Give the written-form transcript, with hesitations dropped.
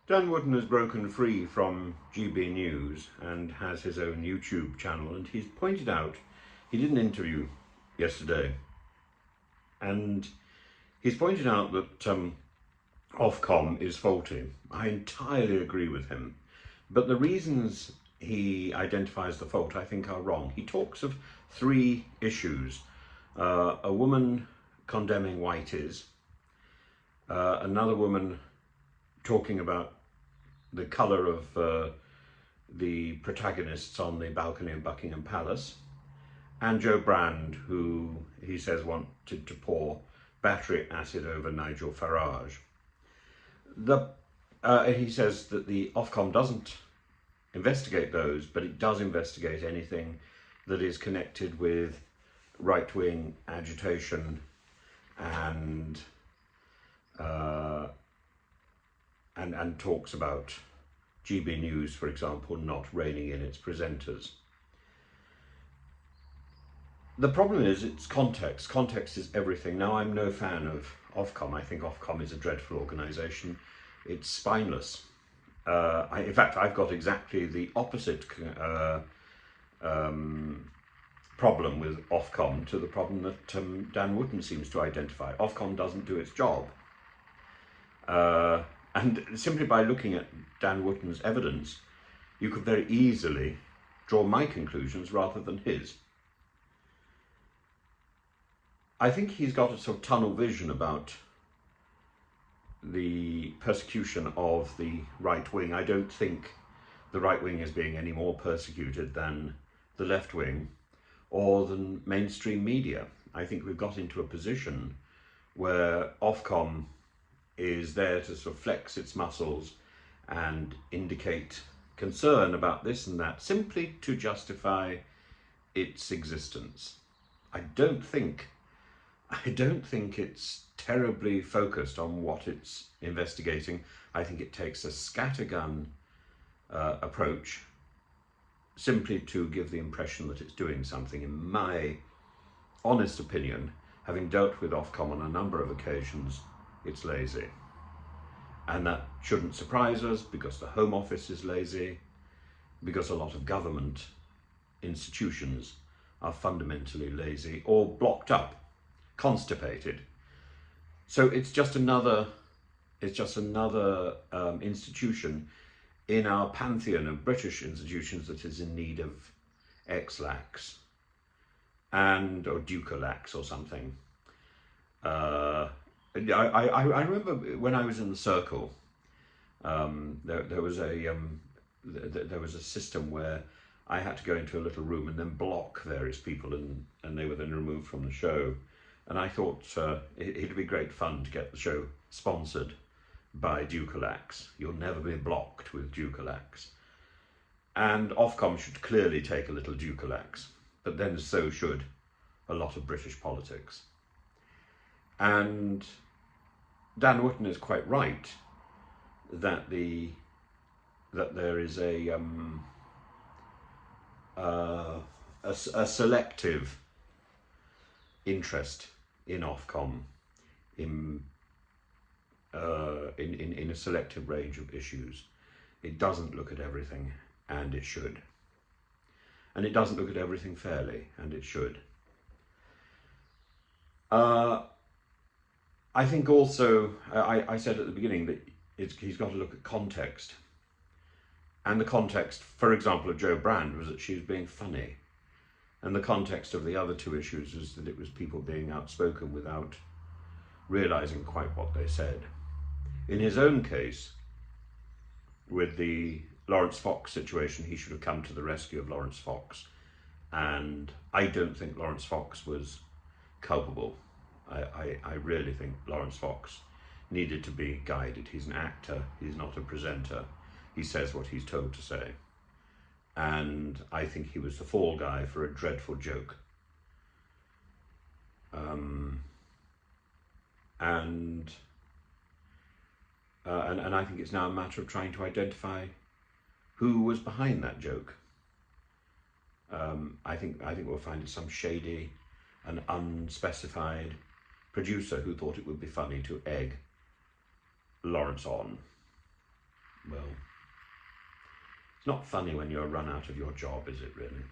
Dan Wootton has broken free from GBNews and has his own YouTube channel, and he's pointed out, he did an interview yesterday, and he's pointed out that Ofcom is faulty. I entirely agree with him, but the reasons he identifies the fault I think are wrong. He talks of three issues: a woman condemning whiteys, another woman talking about the colour of the protagonists on the balcony of Buckingham Palace, and Joe Brand, who he says wanted to pour battery acid over Nigel Farage. He says that the Ofcom doesn't investigate those, but it does investigate anything that is connected with right-wing agitation and talks about GBNews, for example, not reining in its presenters. The problem is its context. Context is everything. Now, I'm no fan of Ofcom. I think Ofcom is a dreadful organisation. It's spineless. In fact, I've got exactly the opposite problem with Ofcom to the problem that Dan Wootton seems to identify. Ofcom doesn't do its job. And simply by looking at Dan Wootton's evidence, you could very easily draw my conclusions rather than his. I think he's got a sort of tunnel vision about the persecution of the right wing. I don't think the right wing is being any more persecuted than the left wing or than mainstream media. I think we've got into a position where Ofcom is there to sort of flex its muscles and indicate concern about this and that, simply to justify its existence. I don't think it's terribly focused on what it's investigating. I think it takes a scattergun approach simply to give the impression that it's doing something. In my honest opinion, having dealt with Ofcom on a number of occasions, it's lazy. And that shouldn't surprise us, because the Home Office is lazy, because a lot of government institutions are fundamentally lazy or blocked up, constipated. So it's just another institution in our pantheon of British institutions that is in need of X-lax or Ducalax or something. I remember when I was in the Circle, there was a system where I had to go into a little room and then block various people, and they were then removed from the show. And I thought it'd be great fun to get the show sponsored by Ducalax. You'll never be blocked with Ducalax. And Ofcom should clearly take a little Ducalax, but then so should a lot of British politics. And Dan Wootton is quite right that there is a selective interest in Ofcom in a selective range of issues. It doesn't look at everything, and it should. And it doesn't look at everything fairly, and it should. I think also, I said at the beginning that he's got to look at context. And the context, for example, of Joe Brand was that she was being funny. And the context of the other two issues was that it was people being outspoken without realising quite what they said. In his own case, with the Lawrence Fox situation, he should have come to the rescue of Lawrence Fox. And I don't think Lawrence Fox was culpable. I really think Lawrence Fox needed to be guided. He's an actor, he's not a presenter. He says what he's told to say. And I think he was the fall guy for a dreadful joke. And I think it's now a matter of trying to identify who was behind that joke. I think we'll find it some shady and unspecified producer who thought it would be funny to egg Lawrence on. Not funny when you're run out of your job, is it really?